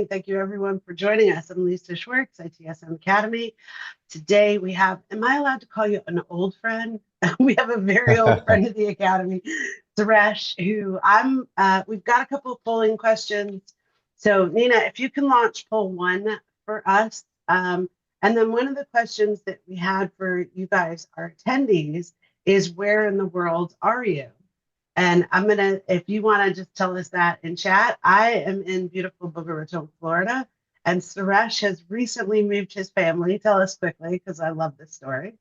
morning. Thank you everyone for joining us. I'm Lisa Schwartz, ITSM Academy. Today we have, am I allowed to call you an old friend? We have a very old friend of the Academy, Suresh, we've got a couple of polling questions. So Nina, if you can launch poll one for us. And then one of the questions that we had for you guys, our attendees, is where in the world are you? And if you want to just tell us that in chat, I am in beautiful Boca Raton, Florida, and Suresh has recently moved his family. Tell us quickly, because I love this story.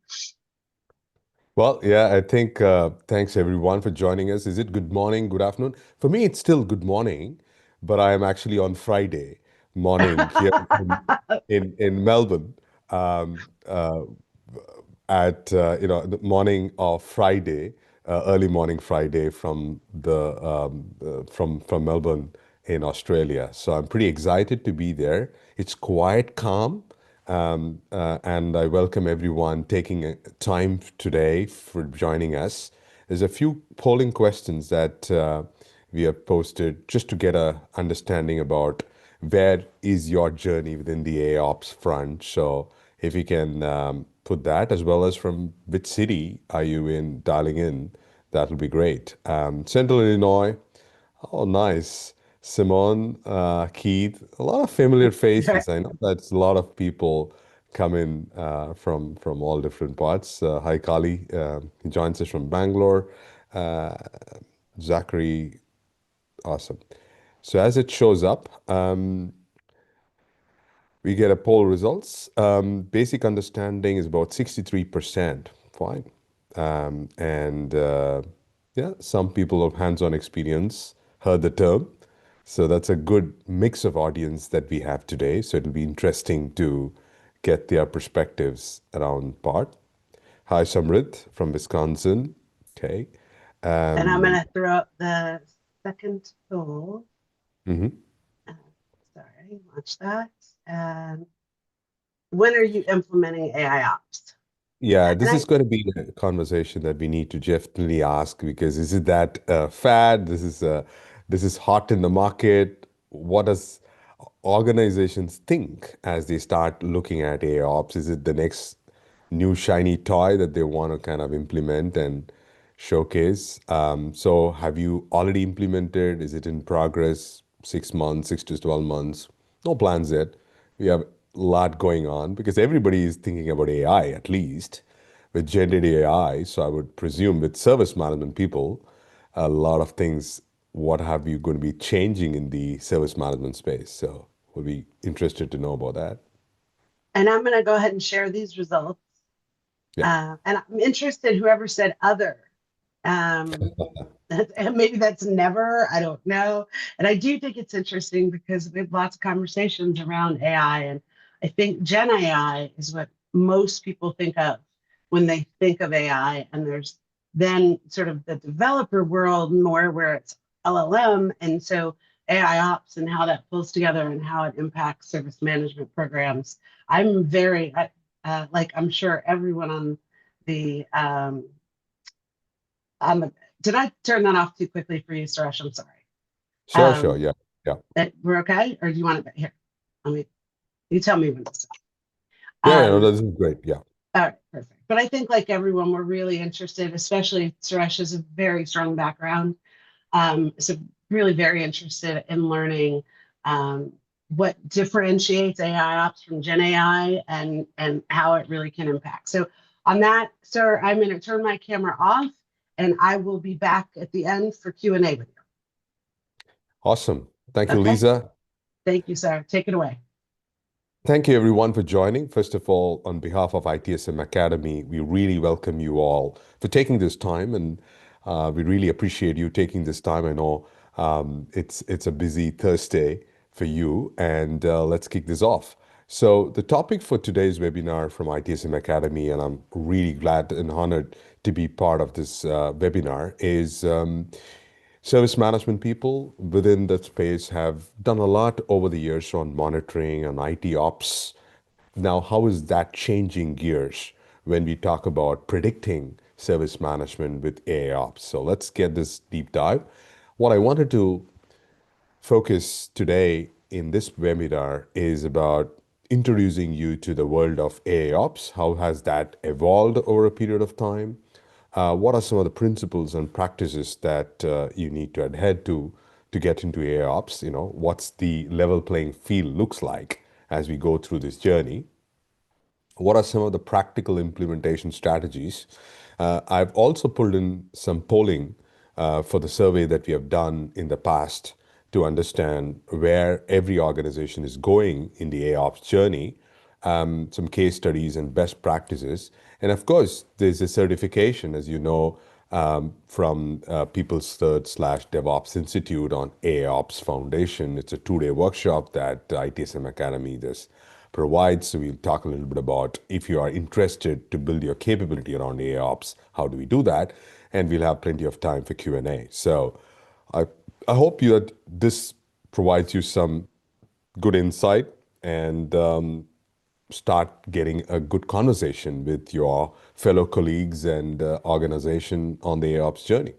Well, yeah, I think thanks everyone for joining us. Is it good morning, good afternoon? For me, it's still good morning, but I am actually on Friday morning here in Melbourne at the morning of Friday, early morning Friday from Melbourne in Australia. So I'm pretty excited to be there. It's quite calm. And I welcome everyone taking time today for joining us. There's a few polling questions that we have posted just to get a understanding about where is your journey within the AIOps front. So if you can put that, as well as from which city are you in dialing in, that'll be great. Central Illinois. Oh, nice. Simone, Keith, a lot of familiar faces. I know that's a lot of people come in from all different parts. Hi, Kali. He joins us from Bangalore. Uh, Zachary, awesome. So as it shows up, we get a poll results. Basic understanding is about 63%. Fine. And yeah, some people of hands-on experience heard the term. So that's a good mix of audience that we have today. So it'll be interesting to get their perspectives around part. Hi, Samrit from Wisconsin. Okay. And I'm going Um, to throw up the second poll. mhm. Uh, Sorry, watch that. And when are you implementing AIOps? Yeah, And this is going to be a conversation that we need to definitely ask because is it that fad? This is hot in the market. What does organizations think as they start looking at AIOps? Is it the next new shiny toy that they want to kind of implement and showcase? So have you already implemented? Is it in progress? 6 months, 6 to 12 months? No plans yet. We have a lot going on because everybody is thinking about AI at least with generative AI. So I would presume with service management people, a lot of things, what have you going to be changing in the service management space? So we'll be interested to know about that. I'm going to go ahead and share these results. Yeah. And I'm interested, whoever said other. Um, and maybe that's never, I don't know. And I do think it's interesting because we have lots of conversations around AI. And I think Gen AI is what most people think of when they think of AI. And there's then sort of the developer world more where it's LLM. And so AI ops and how that pulls together and how it impacts service management programs. I'm very, like I'm sure everyone on the um, did I turn that off too quickly for you, Suresh? I'm sorry. Sure, sure. Yeah. Yeah. We're okay, or do you want it here? Let me. You tell me when to stop. Yeah, no, Um, this is great. Yeah. all right, perfect. But I think, like everyone, we're really interested, especially Suresh has a very strong background. So really very interested in learning what differentiates AI ops from Gen AI and how it really can impact. So on that, sir, I'm going to turn my camera off, and I will be back at the end for Q&A with you. Awesome. Thank you, Okay. Lisa. Thank you, sir. Take it away. Thank you, everyone, for joining. First of all, on behalf of ITSM Academy, we really welcome you all for taking this time, and we really appreciate you taking this time. I know it's a busy Thursday for you, and let's kick this off. So, the topic for today's webinar from ITSM Academy, and I'm really glad and honored to be part of this webinar, is service management people within that space have done a lot over the years on monitoring and IT ops. Now, how is that changing gears when we talk about predicting service management with AI ops? So let's get this deep dive. What I wanted to focus today in this webinar is about introducing you to the world of AIOps. How has that evolved over a period of time? What are some of the principles and practices that you need to adhere to get into AIOps? You know, what's the level playing field looks like as we go through this journey? What are some of the practical implementation strategies? I've also pulled in some polling for the survey that we have done in the past to understand where every organization is going in the AOps journey, some case studies and best practices. And of course, there's a certification, as you know, from People's Third slash DevOps Institute on AOps Foundation. It's a 2-day workshop that ITSM Academy does provides. So we'll talk a little bit about if you are interested to build your capability around AIOps, how do we do that? And we'll have plenty of time for Q&A. So I, I hope this provides you some good insight and start getting a good conversation with your fellow colleagues and organization on the AIOps journey.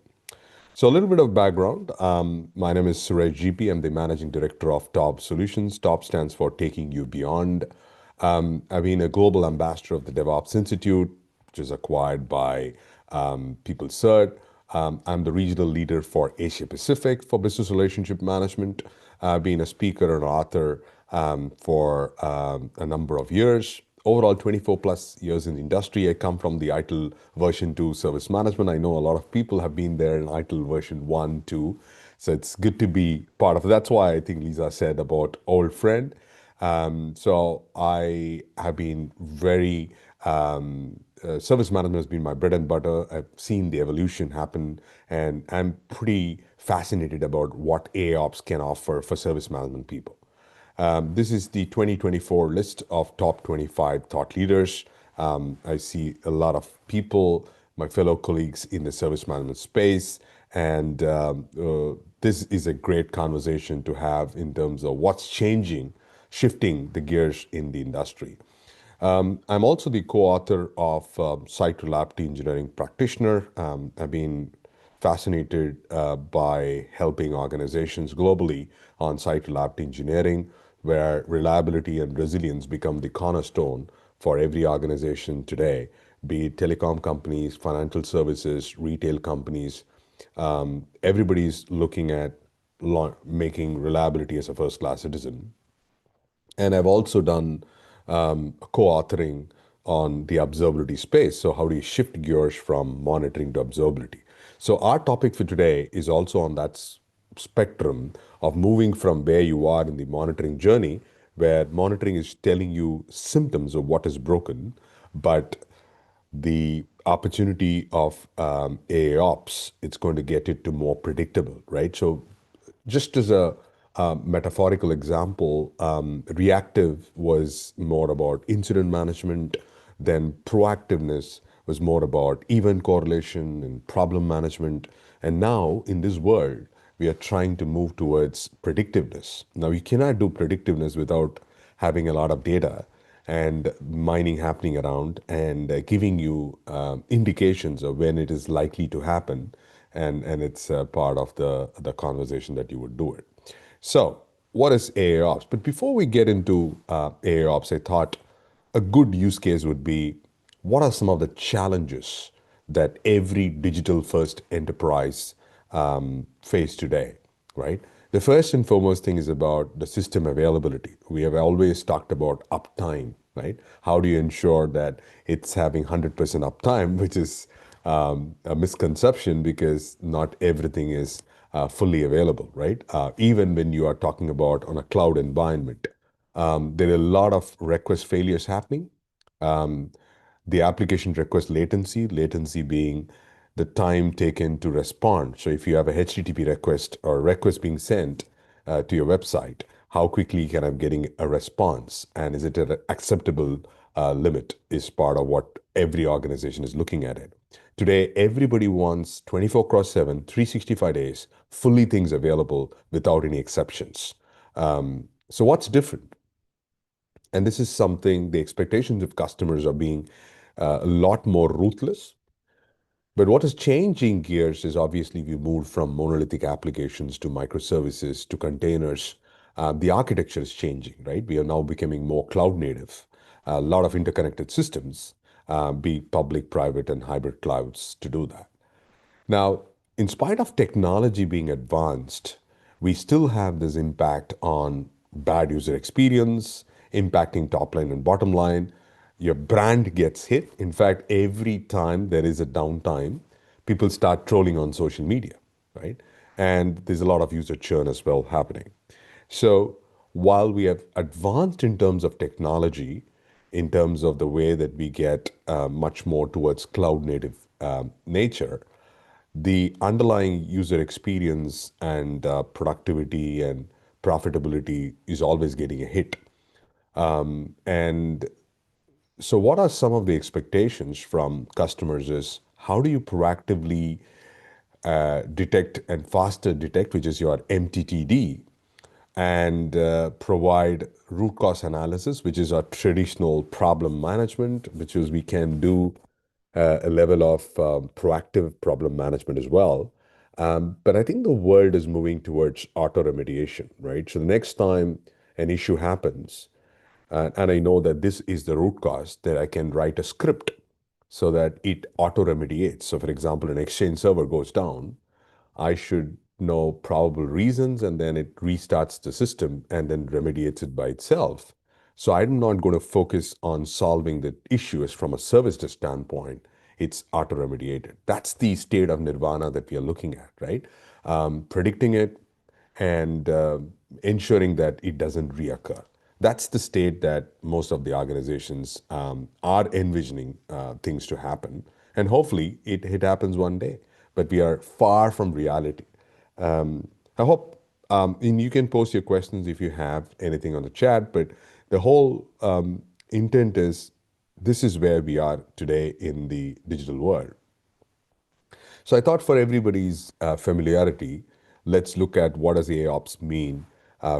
So a little bit of background. My name is Suresh GP. I'm the Managing Director of TaUB Solutions. TaUB stands for Taking You Beyond. I've been a global ambassador of the DevOps Institute, which is acquired by PeopleCert. I'm the regional leader for Asia Pacific for business relationship management. I've been a speaker and author for a number of years. Overall, 24 plus years in the industry. I come from the ITIL version 2 service management. I know a lot of people have been there in ITIL version 1, 2. So it's good to be part of it. That's why I think Lisa said about old friend. So I have been very, service management has been my bread and butter. I've seen the evolution happen, and I'm pretty fascinated about what AIOps can offer for service management people. This is the 2024 list of top 25 thought leaders. I see a lot of people, my fellow colleagues in the service management space, and this is a great conversation to have in terms of what's changing, shifting the gears in the industry. I'm also the co-author of Site Reliability Engineering Practitioner. I've been fascinated by helping organizations globally on site reliability engineering, where reliability and resilience become the cornerstone for every organization today, be it telecom companies, financial services, retail companies. Everybody's looking at making reliability as a first-class citizen. And I've also done co-authoring on the observability space. So how do you shift gears from monitoring to observability? So our topic for today is also on that spectrum of moving from where you are in the monitoring journey, where monitoring is telling you symptoms of what is broken, but the opportunity of AIOps, it's going to get it to more predictable, right? So just as a metaphorical example, reactive was more about incident management, then proactiveness was more about event correlation and problem management. And now in this world, we are trying to move towards predictiveness. Now, you cannot do predictiveness without having a lot of data and mining happening around and giving you indications of when it is likely to happen. And it's part of the conversation that you would do it. So, what is AIOps? But before we get into AIOps, I thought a good use case would be what are some of the challenges that every digital first enterprise face today, right? The first and foremost thing is about the system availability. We have always talked about uptime, right? How do you ensure that it's having 100% uptime, which is a misconception because not everything is fully available, right? Even when you are talking about on a cloud environment, there are a lot of request failures happening. Um, the application request latency being the time taken to respond. So if you have a HTTP request or a request being sent to your website, how quickly can I getting a response? And is it an acceptable limit is part of what every organization is looking at it. Today, everybody wants 24 cross 7, 365 days, fully things available without any exceptions. So what's different? And this is something the expectations of customers are being a lot more ruthless. But what is changing gears is obviously we moved from monolithic applications to microservices to containers. the architecture is changing, right? We are now becoming more cloud native, a lot of interconnected systems, be public, private, and hybrid clouds to do that. Now, in spite of technology being advanced, we still have this impact on bad user experience, impacting top line and bottom line. Your brand gets hit. In fact, every time there is a downtime, people start trolling on social media, right? And there's a lot of user churn as well happening. So while we have advanced in terms of technology, in terms of the way that we get much more towards cloud native nature, the underlying user experience and productivity and profitability is always getting a hit. And so, what are some of the expectations from customers? Is how do you proactively detect and faster detect, which is your MTTD, and provide root cause analysis, which is our traditional problem management, which is we can do a level of proactive problem management as well. But I think the world is moving towards auto remediation, right? So the next time an issue happens, and I know that this is the root cause, that I can write a script so that it auto remediates. So, for example, an Exchange server goes down, I should know probable reasons, and then it restarts the system and then remediates it by itself. So I'm not going to focus on solving the issue as from a service desk standpoint. It's auto remediated. That's the state of nirvana that we are looking at, right? Predicting it and ensuring that it doesn't reoccur. That's the state that most of the organizations are envisioning things to happen. And hopefully it happens one day. But we are far from reality. I hope, and you can post your questions if you have anything on the chat, but the whole intent is this is where we are today in the digital world. So I thought for everybody's familiarity, let's look at what does AIOps mean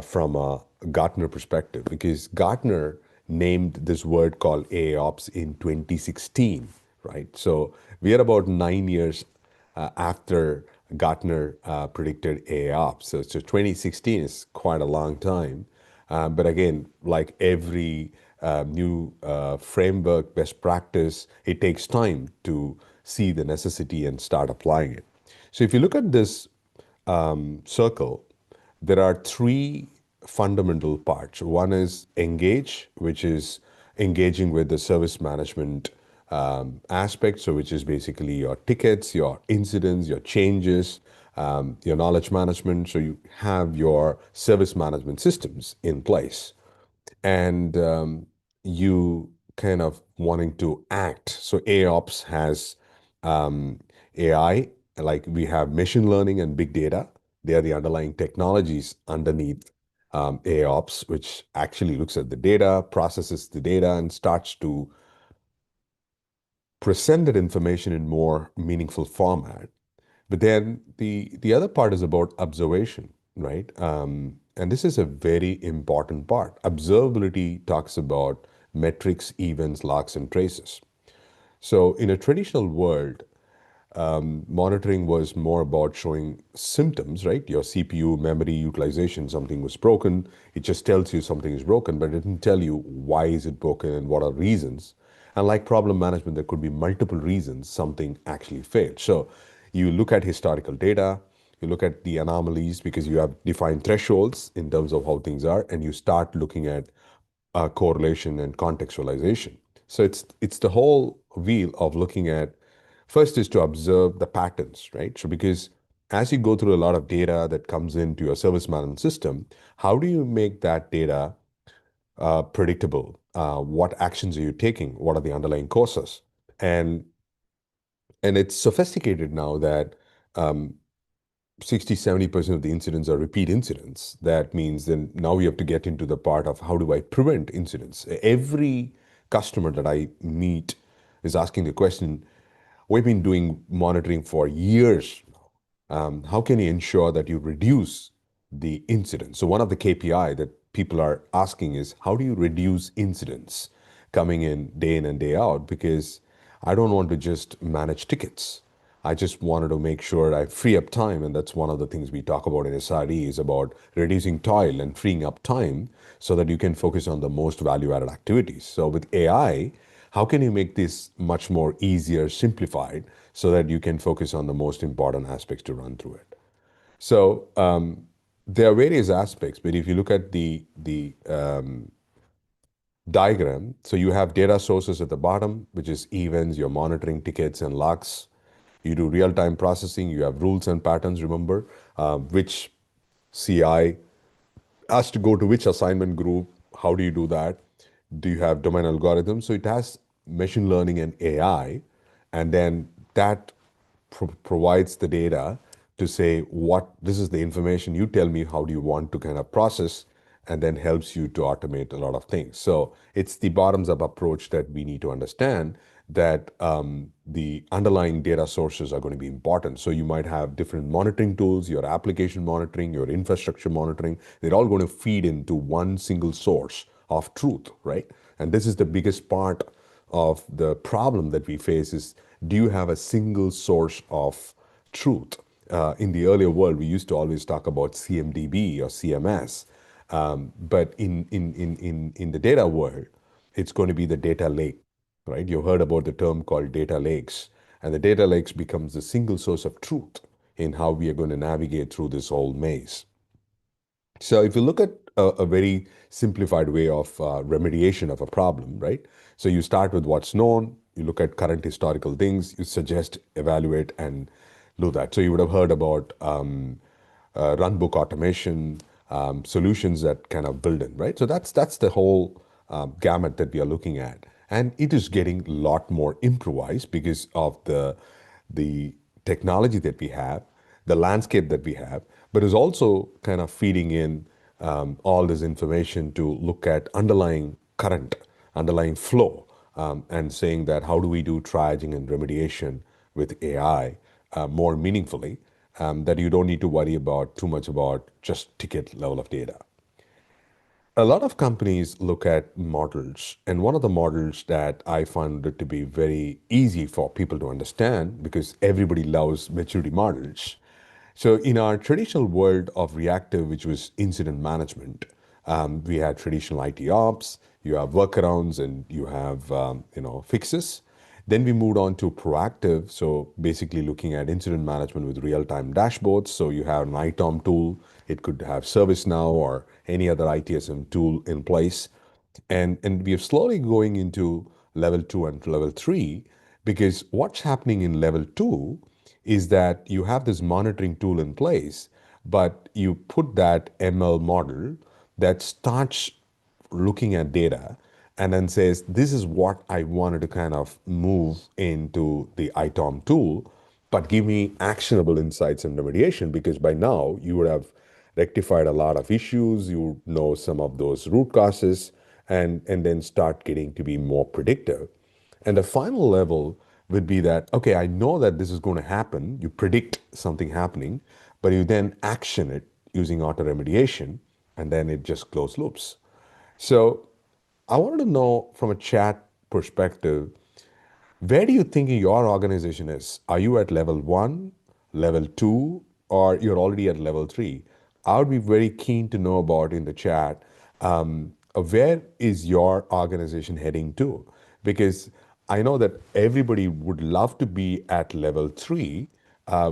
from a Gartner perspective, because Gartner named this word called AIOps in 2016, right? So we are about 9 years after Gartner predicted AIOps. So 2016 is quite a long time. But again, like every new framework, best practice, it takes time to see the necessity and start applying it. So if you look at this circle, there are three fundamental parts. One is engage, which is engaging with the service management aspect, so which is basically your tickets, your incidents, your changes, your knowledge management. So you have your service management systems in place, and you kind of wanting to act. So AOps has AI, like we have machine learning and big data. They are the underlying technologies underneath AOps, which actually looks at the data, processes the data, and starts to present that information in more meaningful format. But then the other part is about observation, right? And this is a very important part. Observability talks about metrics, events, logs, and traces. So in a traditional world, monitoring was more about showing symptoms, right? Your CPU, memory utilization, something was broken. It just tells you something is broken, but it didn't tell you why is it broken and what are reasons. And like problem management, there could be multiple reasons something actually failed. So you look at historical data, you look at the anomalies because you have defined thresholds in terms of how things are, and you start looking at correlation and contextualization. So it's the whole wheel of looking at. First is to observe the patterns, right? So because as you go through a lot of data that comes into your service management system, how do you make that data predictable? What actions are you taking? What are the underlying causes? And and it's sophisticated now that um, 60, 70% of the incidents are repeat incidents. That means then now we have to get into the part of how do I prevent incidents? Every customer that I meet is asking the question, we've been doing monitoring for years. How can you ensure that you reduce the incidents? So one of the KPI that people are asking is how do you reduce incidents coming in and day out? Because I don't want to just manage tickets. I just wanted to make sure I free up time. And that's one of the things we talk about in SRE is about reducing toil and freeing up time so that you can focus on the most value-added activities. So with AI, how can you make this much more easier, simplified, so that you can focus on the most important aspects to run through it? So there are various aspects, but if you look at the diagram, so you have data sources at the bottom, which is events, you're monitoring tickets and logs. You do real-time processing, you have rules and patterns, remember, which CI has to go to which assignment group, how do you do that? Do you have domain algorithms? So it has machine learning and AI, and then that provides the data to say what this is the information, you tell me how do you want to kind of process, and then helps you to automate a lot of things. So it's the bottoms up approach that we need to understand, that the underlying data sources are going to be important. So you might have different monitoring tools, your application monitoring, your infrastructure monitoring, they're all going to feed into one single source of truth, right? And this is the biggest part of the problem that we face is, do you have a single source of truth? In the earlier world, we used to always talk about CMDB or CMS. But in the data world, it's going to be the data lake, right? You heard about the term called data lakes. And the data lakes becomes the single source of truth in how we are going to navigate through this whole maze. So if you look at a very simplified way of remediation of a problem, right? So you start with what's known, you look at current historical things, you suggest, evaluate, and do that. So you would have heard about runbook automation, solutions that kind of build in, right? So that's the whole gamut that we are looking at. And it is getting a lot more improvised because of the technology that we have, the landscape that we have, but is also kind of feeding in all this information to look at underlying current, underlying flow, and saying that how do we do triaging and remediation with AI more meaningfully, that you don't need to worry about too much about just ticket level of data. A lot of companies look at models, and one of the models that I found it to be very easy for people to understand, because everybody loves maturity models. So in our traditional world of reactive, which was incident management, we had traditional ITOps, you have workarounds, and you have fixes. Then we moved on to proactive, so basically looking at incident management with real-time dashboards. So you have an ITOM tool, it could have ServiceNow or any other ITSM tool in place. And we are slowly going into level 2 and level 3, because what's happening in level 2 is that you have this monitoring tool in place, but you put that ML model that starts looking at data and then says, this is what I wanted to kind of move into the ITOM tool, but give me actionable insights and remediation, because by now you would have rectified a lot of issues, you know some of those root causes, and then start getting to be more predictive. And the final level would be that, okay, I know that this is going to happen. You predict something happening, but you then action it using auto remediation, and then it just close loops. So I wanted to know from a chat perspective, where do you think your organization is? Are you at level 1, level 2, or you're already at level 3? I would be very keen to know about in the chat, where is your organization heading to? Because I know that everybody would love to be at level 3,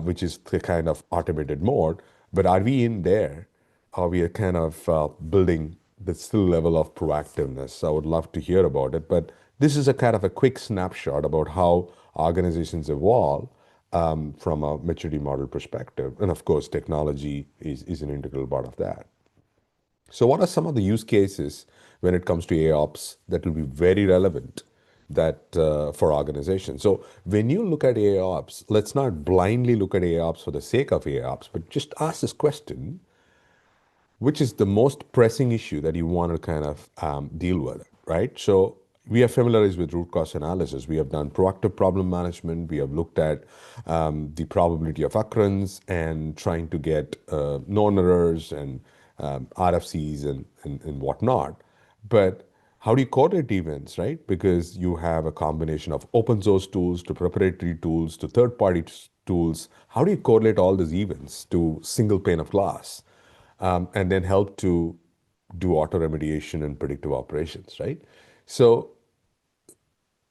which is the kind of automated mode, but are we in there? Are we kind of building the still level of proactiveness? I would love to hear about it. But this is a kind of a quick snapshot about how organizations evolve from a maturity model perspective. And of course, technology is an integral part of that. So what are some of the use cases when it comes to AIOps that will be very relevant that for organizations? So when you look at AIOps, let's not blindly look at AIOps for the sake of AIOps, but just ask this question: which is the most pressing issue that you want to kind of deal with, right? So we are familiarized with root cause analysis. We have done proactive problem management. We have looked at the probability of occurrence and trying to get known errors and RFCs and whatnot. But How do you correlate events, right? Because you have a combination of open source tools to proprietary tools to third-party tools. How do you correlate all these events to single pane of glass, and then help to do auto remediation and predictive operations, right? So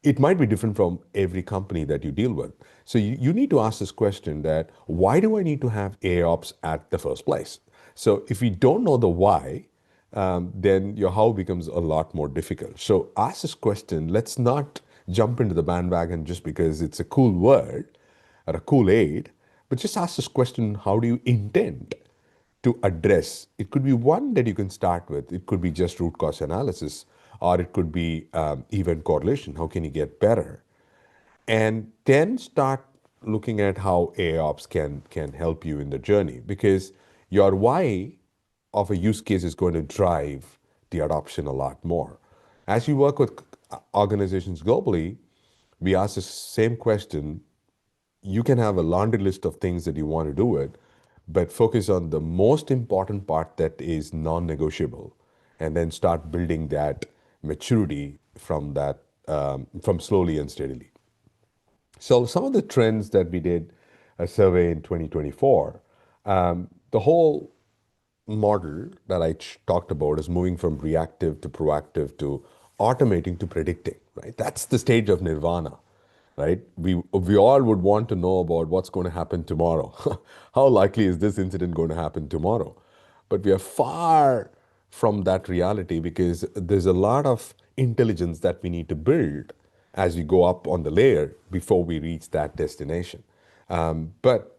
it might be different from every company that you deal with. So you need to ask this question that why do I need to have AIOps at the first place? So if you don't know the why, then your how becomes a lot more difficult. So ask this question. Let's not jump into the bandwagon just because it's a cool word or a cool aid, but just ask this question, how do you intend to address? It could be one that you can start with. It could be just root cause analysis, or it could be event correlation. How can you get better? And then start looking at how AIOps can help you in the journey, because your why of a use case is going to drive the adoption a lot more. As you work with organizations globally, we ask the same question. You can have a laundry list of things that you want to do it, but focus on the most important part that is non-negotiable, and then start building that maturity from that, from slowly and steadily. So some of the trends that we did a survey in 2024, the whole model that I talked about is moving from reactive to proactive to automating to predicting, right? That's the stage of nirvana, right? We all would want to know about what's going to happen tomorrow. How likely is this incident going to happen tomorrow? But we are far from that reality because there's a lot of intelligence that we need to build as we go up on the layer before we reach that destination. But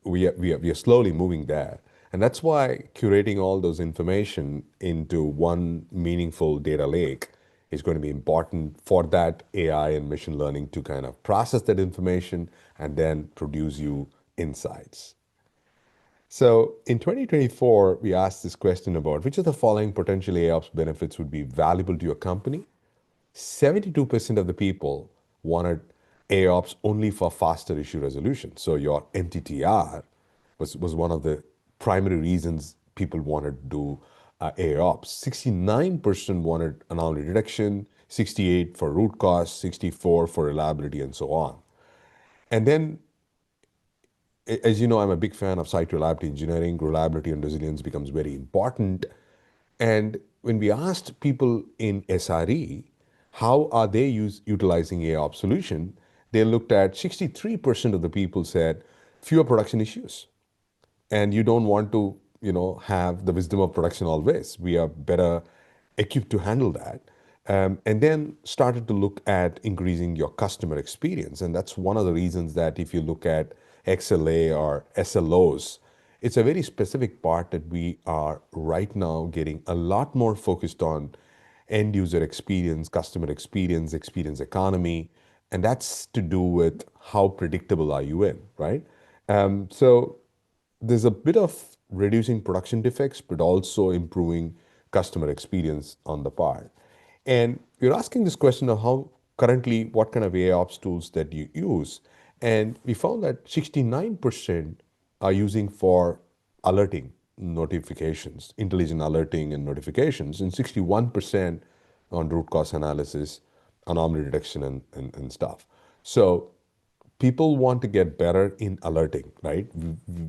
we are slowly moving there. And that's why curating all those information into one meaningful data lake is going to be important for that AI and machine learning to kind of process that information and then produce you insights. So in 2024, we asked this question about which of the following potential AIOps benefits would be valuable to your company. 72% of the people wanted AIOps only for faster issue resolution. So your MTTR was one of the primary reasons people wanted to do AIOps. 69% wanted anomaly detection, 68 for root cause, 64 for reliability, and so on. And then, as you know, I'm a big fan of site reliability engineering. Reliability and resilience becomes very important. And when we asked people in SRE, how are they utilizing AIOps solution, they looked at 63% of the people said fewer production issues. And you don't want to, have the wisdom of production always. We are better equipped to handle that. And then started to look at increasing your customer experience. And that's one of the reasons that if you look at XLA or SLOs, it's a very specific part that we are right now getting a lot more focused on end user experience, customer experience, experience economy. And that's to do with how predictable are you in, right? So there's a bit of reducing production defects, but also improving customer experience on the part. And you're asking this question of how currently, what kind of AIOps tools that you use. And we found that 69% are using for alerting notifications, intelligent alerting and notifications, and 61% on root cause analysis, anomaly detection, and stuff. So people want to get better in alerting, right?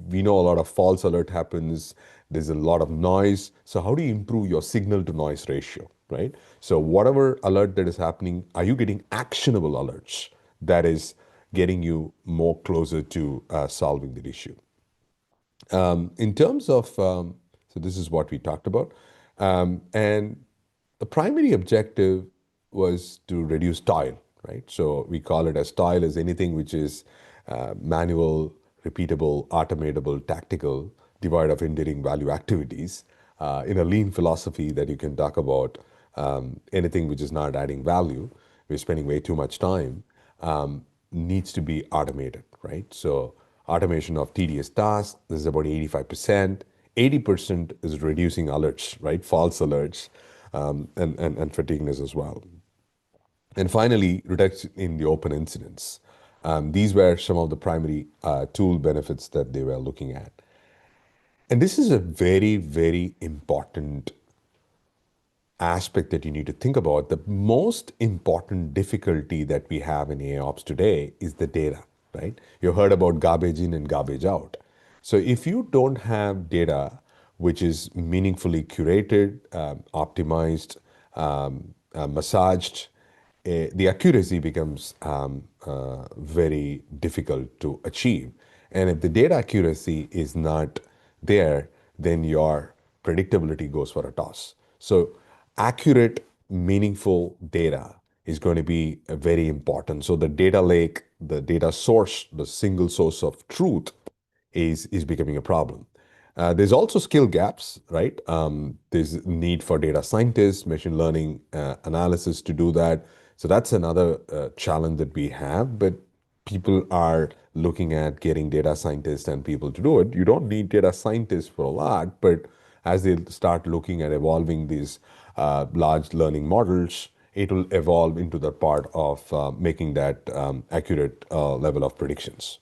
We know a lot of false alert happens. There's a lot of noise. So how do you improve your signal to noise ratio, right? So whatever alert that is happening, are you getting actionable alerts that is getting you more closer to solving the issue? In terms of, so this is what we talked about. And the primary objective was to reduce toil, right? So we call it as toil as anything which is manual, repeatable, automatable, tactical, devoid of enduring value activities. In a lean philosophy that you can talk about, anything which is not adding value, we're spending way too much time, needs to be automated, right? So automation of tedious tasks, this is about 85%. 80% is reducing alerts, right? False alerts, and fatigueness as well. And finally, reduction in the open incidents. These were some of the primary tool benefits that they were looking at. And this is a very, very important aspect that you need to think about. The most important difficulty that we have in AIOps today is the data, right? You heard about garbage in and garbage out. So if you don't have data which is meaningfully curated, optimized, massaged, the accuracy becomes very difficult to achieve. And if the data accuracy is not there, then your predictability goes for a toss. So, accurate, meaningful data is going to be very important. So, the data lake, the data source, the single source of truth is becoming a problem. There's also skill gaps, right? There's need for data scientists, machine learning analysis to do that. So that's another challenge that we have. But people are looking at getting data scientists and people to do it. You don't need data scientists for a lot, but as they start looking at evolving these large learning models, it will evolve into the part of making that accurate level of predictions.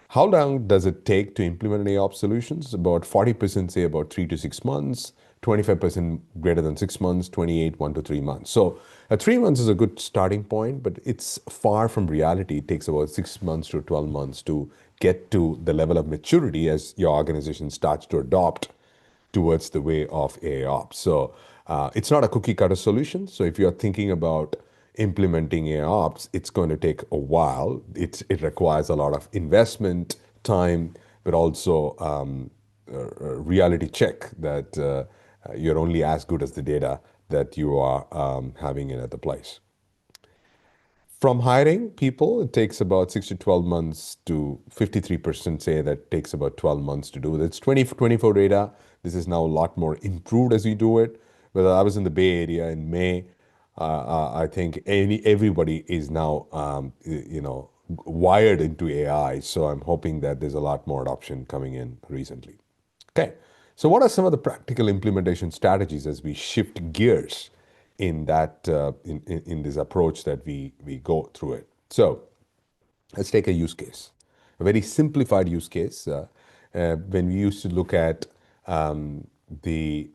How long does it take to implement an AIOps solutions? About 40% say about 3 to 6 months, 25% greater than 6 months, 28, 1 to 3 months. So 3 months is a good starting point, but it's far from reality. It takes about 6 months to 12 months to get to the level of maturity as your organization starts to adopt towards the way of AIOps. So it's not a cookie cutter solution. So if you're thinking about implementing AIOps, it's going to take a while. It requires a lot of investment, time, but also a reality check that you're only as good as the data that you are having in at the place. From hiring people, it takes about 6 to 12 months to 53% say that takes about 12 months to do. That's 2024 data. This is now a lot more improved as we do it. Whether I was in the Bay Area in May, I think everybody is now, wired into AI. So I'm hoping that there's a lot more adoption coming in recently. Okay, so what are some of the practical implementation strategies as we shift gears in that in this approach that we go through it? So let's take a use case, a very simplified use case. When we used to look at the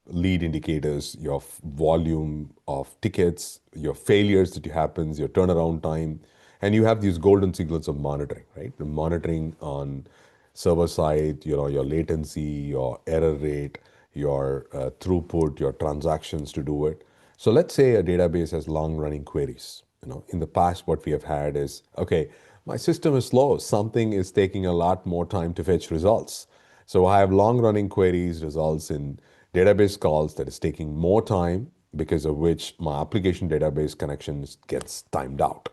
lead indicators, your volume of tickets, your failures that happens, your turnaround time, and you have these golden signals of monitoring, right? The monitoring on server side, your latency, your error rate, your throughput, your transactions to do it. So let's say a database has long-running queries. In the past, what we have had is, okay, my system is slow. Something is taking a lot more time to fetch results. So I have long-running queries results in database calls that is taking more time, because of which my application database connections gets timed out.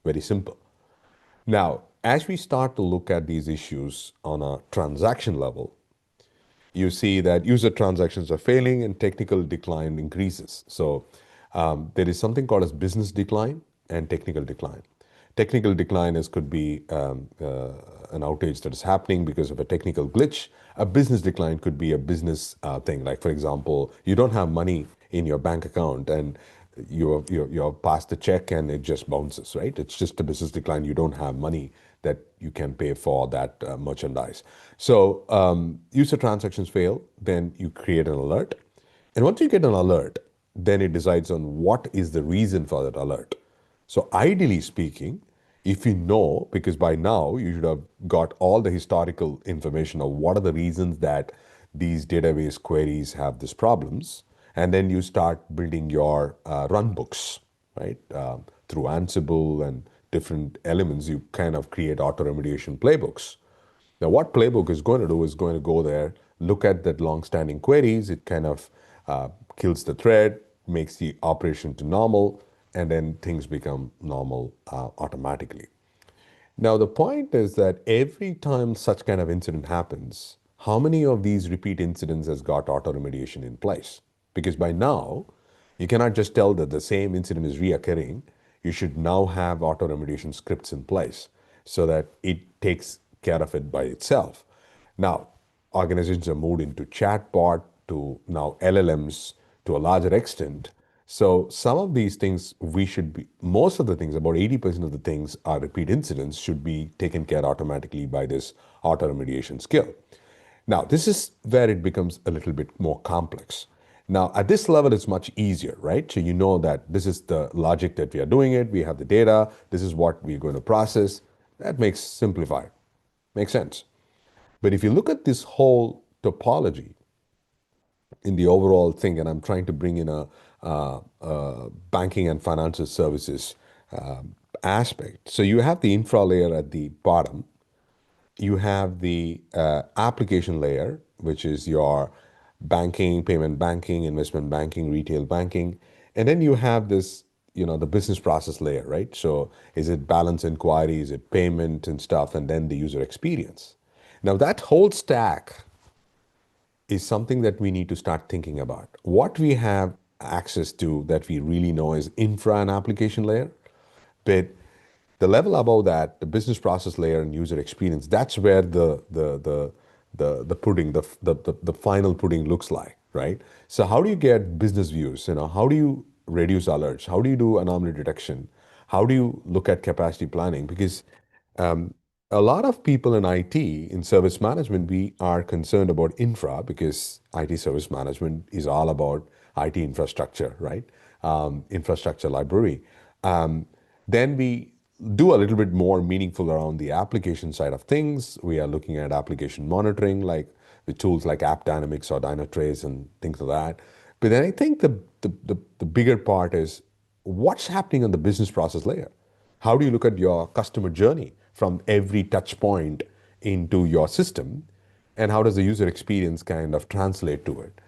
Very simple. Now, as we start to look at these issues on a transaction level, you see that user transactions are failing and technical decline increases. So there is something called as business decline and technical decline. Technical decline could be an outage that is happening because of a technical glitch. A business decline could be a business thing. Like, for example, you don't have money in your bank account and you're passed the check and it just bounces, right? It's just a business decline. You don't have money that you can pay for that merchandise. So user transactions fail, then you create an alert. And once you get an alert, then it decides on what is the reason for that alert. So ideally speaking, if you know, because by now you should have got all the historical information of what are the reasons that these database queries have these problems, and then you start building your run books, right? Through Ansible and different elements, you kind of create auto remediation playbooks. Now, what playbook is going to do is going to go there, look at that long-standing queries. It kind of kills the thread, makes the operation to normal, and then things become normal automatically. Now, the point is that every time such kind of incident happens, how many of these repeat incidents has got auto remediation in place? Because by now, you cannot just tell that the same incident is reoccurring. You should now have auto remediation scripts in place so that it takes care of it by itself. Now, organizations have moved into chatbot to now LLMs to a larger extent. So some of these things most of the things, about 80% of the things are repeat incidents, should be taken care automatically by this auto remediation skill. Now, this is where it becomes a little bit more complex. Now, at this level, it's much easier, right? So you know that this is the logic that we are doing it. We have the data. This is what we're going to process. That makes simplified. Makes sense. But if you look at this whole topology in the overall thing, and I'm trying to bring in a banking and financial services aspect. So you have the infra layer at the bottom. You have the application layer, which is your banking, payment banking, investment banking, retail banking. And then you have this, the business process layer, right? So is it balance inquiry, is it payment and stuff, and then the user experience. Now that whole stack is something that we need to start thinking about. What we have access to that we really know is infra and application layer. But the level above that, the business process layer and user experience, that's where the pudding, the final pudding looks like, right? So how do you get business views? How do you reduce alerts? How do you do anomaly detection? How do you look at capacity planning? Because um, a lot of people in IT, in service management, we are concerned about infra because IT service management is all about IT infrastructure, right? Infrastructure library. Um, then we do a little bit more meaningful around the application side of things. We are looking at application monitoring, like with tools like App Dynamics or Dynatrace and things like that. But then I think the bigger part is what's happening on the business process layer. How do you look at your customer journey from every touch point into your system? And how does the user experience kind of translate to it?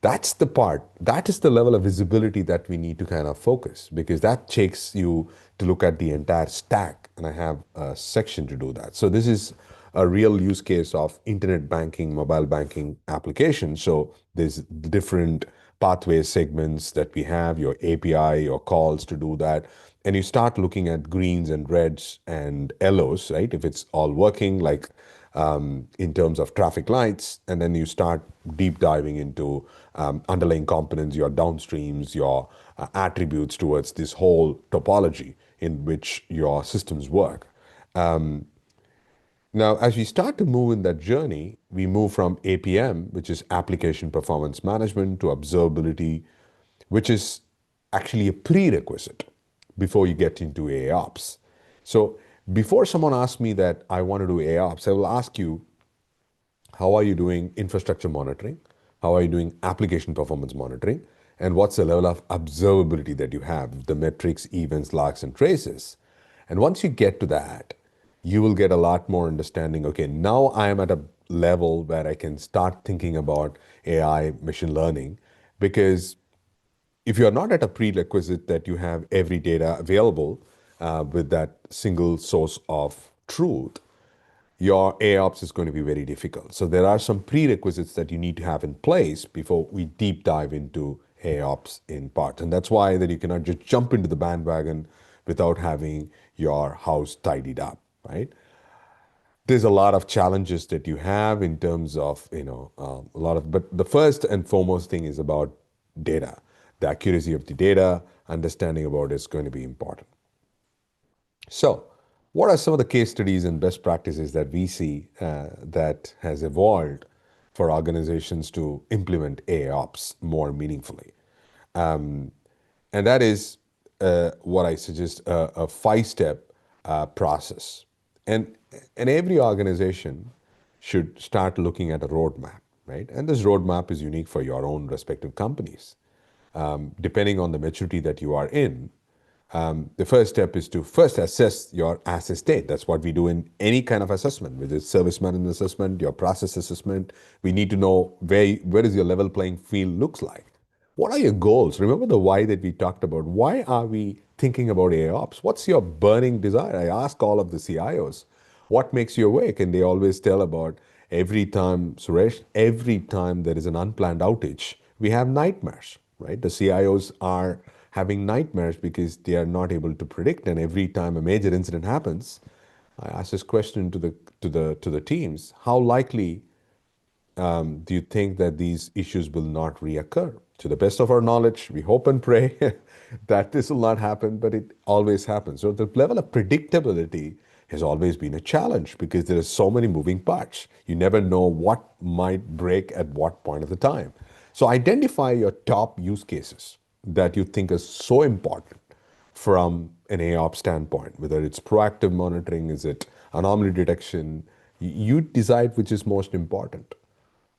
That's the part, that is the level of visibility that we need to kind of focus because that takes you to look at the entire stack. And I have a section to do that. So this is a real use case of internet banking, mobile banking application. So there's different pathway segments that we have, your API, your calls to do that. And you start looking at greens and reds and yellows, right? If it's all working, like in terms of traffic lights, and then you start deep diving into underlying components, your downstreams, your attributes towards this whole topology in which your systems work. Now, as we start to move in that journey, we move from APM, which is application performance management, to observability, which is actually a prerequisite before you get into AIOps. So before someone asks me that I want to do AIOps, I will ask you, how are you doing infrastructure monitoring? How are you doing application performance monitoring? And what's the level of observability that you have, the metrics, events, logs, and traces? And once you get to that, you will get a lot more understanding. Okay, now I am at a level where I can start thinking about AI, machine learning, because if you are not at a prerequisite that you have every data available with that single source of truth, your AIOps is going to be very difficult. So there are some prerequisites that you need to have in place before we deep dive into AIOps in parts. And that's why that you cannot just jump into the bandwagon without having your house tidied up, right? There's a lot of challenges that you have in terms of, a lot of, but the first and foremost thing is about data. The accuracy of the data, understanding about it is going to be important. So, what are some of the case studies and best practices that we see that has evolved for organizations to implement AIOps more meaningfully? And that is what I suggest a five-step process. And, and every organization should start looking at a roadmap, right? And this roadmap is unique for your own respective companies. Depending on the maturity that you are in, the first step is to first assess your asset state. That's what we do in any kind of assessment, whether it's service management assessment, your process assessment. We need to know where is your level playing field looks like. What are your goals? Remember the why that we talked about. Why are we thinking about AIOps? What's your burning desire? I ask all of the CIOs, what makes you awake? And they always tell about every time, Suresh, every time there is an unplanned outage, we have nightmares, right? The CIOs are having nightmares because they are not able to predict. And every time a major incident happens, I ask this question to the teams: how likely do you think that these issues will not reoccur? To the best of our knowledge, we hope and pray that this will not happen, but it always happens. So the level of predictability has always been a challenge because there are so many moving parts. You never know what might break at what point of the time. So identify your top use cases that you think is so important from an AIOps standpoint, whether it's proactive monitoring, is it anomaly detection, you decide which is most important.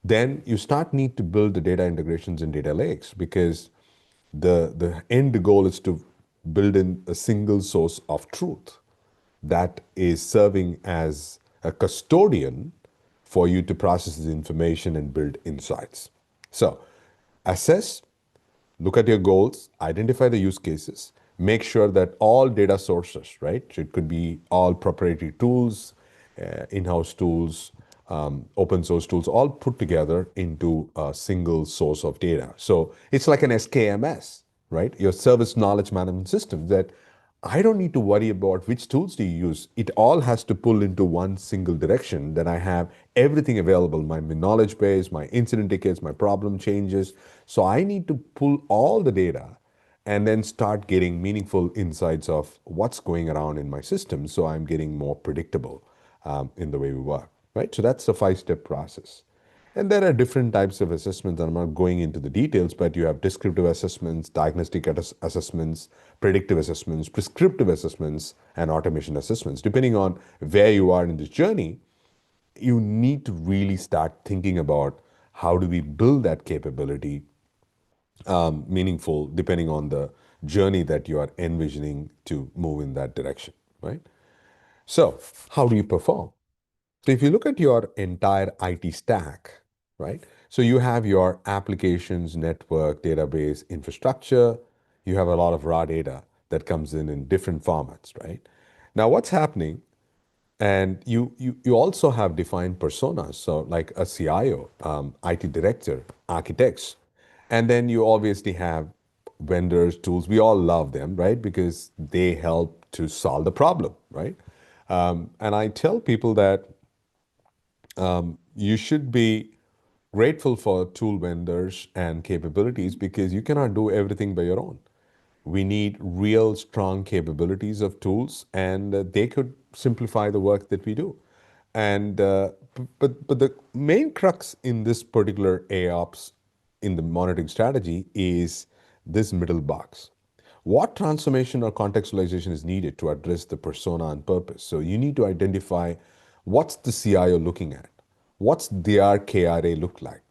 Then you start need to build the data integrations in data lakes because the end goal is to build in a single source of truth that is serving as a custodian for you to process the information and build insights. So assess, look at your goals, identify the use cases, make sure that all data sources, right? It could be all proprietary tools, in-house tools, open source tools, all put together into a single source of data. So it's like an SKMS, right? Your service knowledge management system that I don't need to worry about which tools do you use. It all has to pull into one single direction. Then I have everything available, my knowledge base, my incident tickets, my problem changes. So I need to pull all the data and then start getting meaningful insights of what's going around in my system. So I'm getting more predictable in the way we work, right? So that's a 5-step process. And there are different types of assessments. I'm not going into the details, but you have descriptive assessments, diagnostic assessments, predictive assessments, prescriptive assessments, and automation assessments. Depending on where you are in this journey, you need to really start thinking about how do we build that capability meaningful depending on the journey that you are envisioning to move in that direction, right? So, how do you perform? So if you look at your entire IT stack, right? So you have your applications, network, database, infrastructure. You have a lot of raw data that comes in different formats, right? Now what's happening? And you also have defined personas. So like a CIO, IT director, architects, and then you obviously have vendors, tools. We all love them, right? Because they help to solve the problem, right? And I tell people that you should be grateful for tool vendors and capabilities because you cannot do everything by your own. We need real strong capabilities of tools, and they could simplify the work that we do. And but the main crux in this particular AOps in the monitoring strategy is this middle box. What transformation or contextualization is needed to address the persona and purpose? So you need to identify what's the CIO looking at, what's their KRA look like,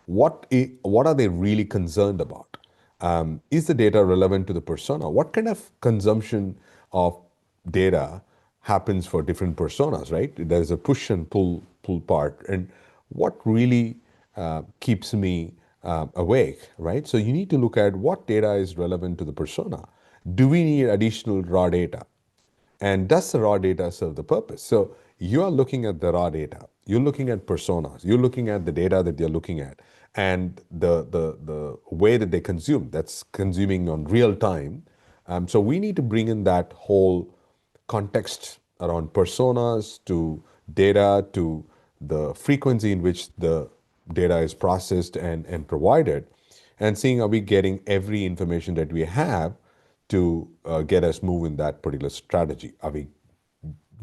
what are they really concerned about? Is the data relevant to the persona? What kind of consumption of data happens for different personas, right? There's a push and pull part, and what really keeps me awake, right? So you need to look at what data is relevant to the persona. Do we need additional raw data? And does the raw data serve the purpose? So you are looking at the raw data. You're looking at personas. You're looking at the data that you're looking at and the way that they consume. That's consuming on real time. So we need to bring in that whole context around personas to data to the frequency in which the data is processed and provided, and seeing are we getting every information that we have to get us move in that particular strategy. Are we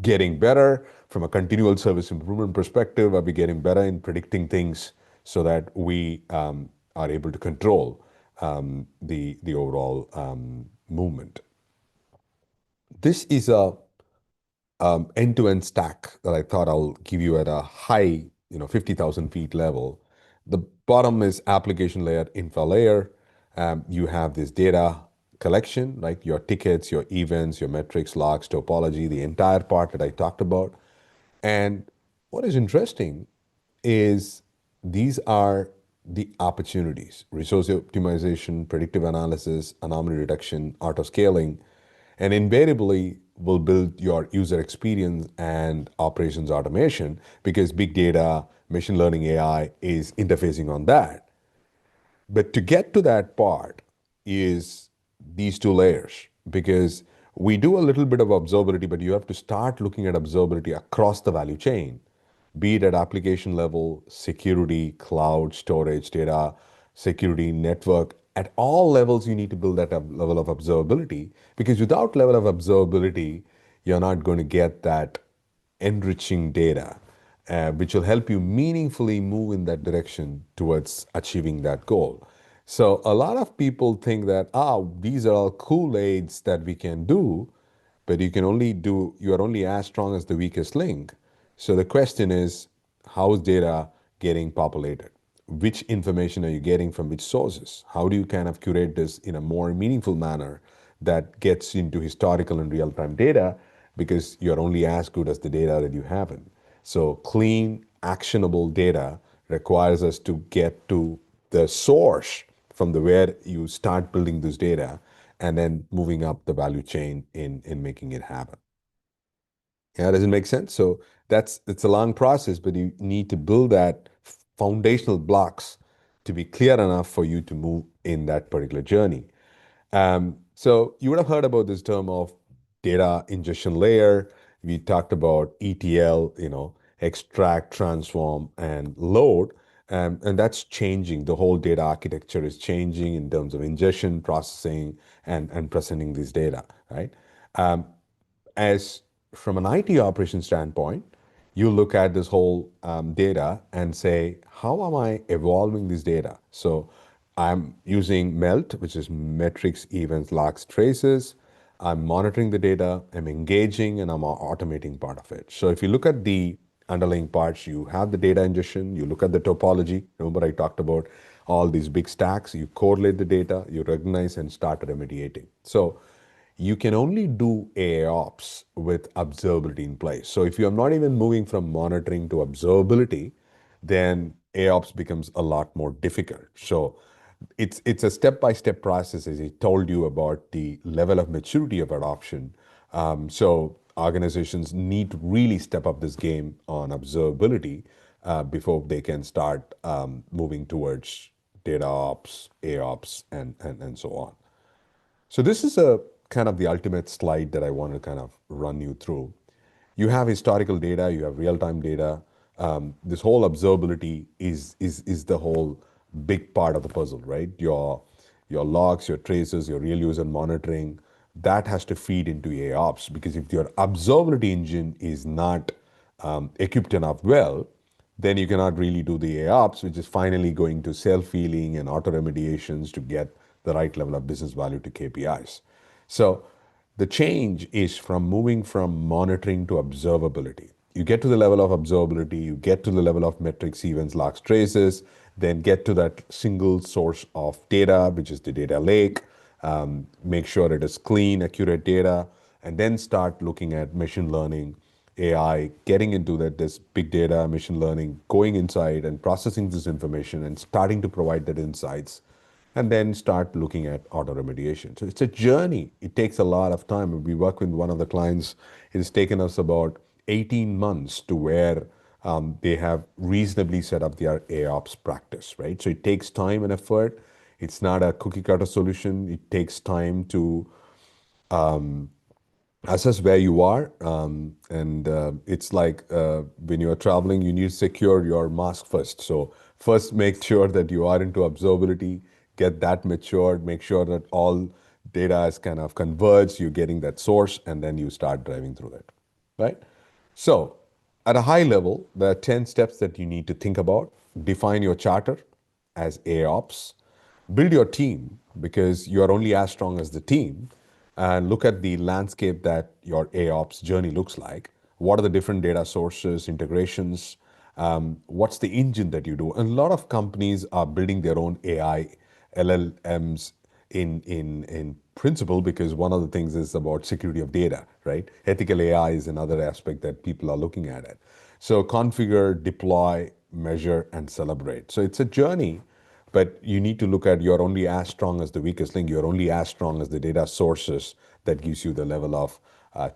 getting better from a continual service improvement perspective? Are we getting better in predicting things so that we are able to control the overall movement? This is a end-to-end stack that I thought I'll give you at a high, 50,000 feet level. The bottom is application layer, infra layer. You have this data collection, like your tickets, your events, your metrics, logs, topology, the entire part that I talked about. And what is interesting is these are the opportunities: resource optimization, predictive analysis, anomaly reduction, auto scaling, and invariably will build your user experience and operations automation because big data, machine learning AI is interfacing on that. But to get to that part is these two layers because we do a little bit of observability, but you have to start looking at observability across the value chain, be it at application level, security, cloud, storage, data, security, network. At all levels, you need to build that level of observability because without level of observability, you're not going to get that enriching data. which will help you meaningfully move in that direction towards achieving that goal. So a lot of people think that, these are all cool aids that we can do, but you are only as strong as the weakest link. So the question is, how is data getting populated? Which information are you getting from which sources? How do you kind of curate this in a more meaningful manner that gets into historical and real-time data? Because you're only as good as the data that you have in. So clean, actionable data requires us to get to the source from the where you start building this data and then moving up the value chain in making it happen. Yeah, does it make sense? So it's a long process, but you need to build that foundational blocks to be clear enough for you to move in that particular journey. So you would have heard about this term of data ingestion layer. We talked about ETL, extract, transform, and load. And that's changing. The whole data architecture is changing in terms of ingestion, processing, and presenting this data, right? Um, as from an IT operation standpoint, you look at this whole data and say, how am I evolving this data? So I'm using MELT, which is metrics, events, logs, traces. I'm monitoring the data, I'm engaging, and I'm automating part of it. So if you look at the underlying parts, you have the data ingestion, you look at the topology. Remember, I talked about all these big stacks. You correlate the data, you recognize, and start remediating. So you can only do AIOps with observability in place. So if you're not even moving from monitoring to observability, then AIOps becomes a lot more difficult. So it's a step-by-step process, as I told you about the level of maturity of adoption. So organizations need to really step up this game on observability before they can start moving towards data ops, AIOps, and so on. So this is a kind of the ultimate slide that I want to kind of run you through. You have historical data, you have real-time data. This whole observability is the whole big part of the puzzle, right? Your logs, your traces, your real user monitoring, that has to feed into AIOps, because if your observability engine is not equipped enough well, then you cannot really do the AIOps, which is finally going to self-healing and auto remediations to get the right level of business value to KPIs. So the change is from moving from monitoring to observability. You get to the level of observability, you get to the level of metrics, events, logs, traces, then get to that single source of data, which is the data lake. Make sure it is clean, accurate data, and then start looking at machine learning, AI, getting into that this big data, machine learning, going inside and processing this information and starting to provide that insights, and then start looking at auto remediation. So it's a journey. It takes a lot of time. We work with one of the clients. It has taken us about 18 months to where they have reasonably set up their AIOps practice, right? So it takes time and effort. It's not a cookie cutter solution. It takes time to assess where you are. And it's like when you're traveling, you need to secure your mask first. So first make sure that you are into observability, get that matured, make sure that all data is kind of converged, you're getting that source, and then you start driving through that, right? So at a high level, there are 10 steps that you need to think about. Define your charter as AIOps. Build your team, because you are only as strong as the team, and look at the landscape that your AIOps journey looks like. What are the different data sources, integrations? What's the engine that you do? And a lot of companies are building their own AI LLMs in principle, because one of the things is about security of data, right? Ethical AI is another aspect that people are looking at it. So configure, deploy, measure, and celebrate. So it's a journey, but you need to look at you're only as strong as the weakest link. You're only as strong as the data sources that gives you the level of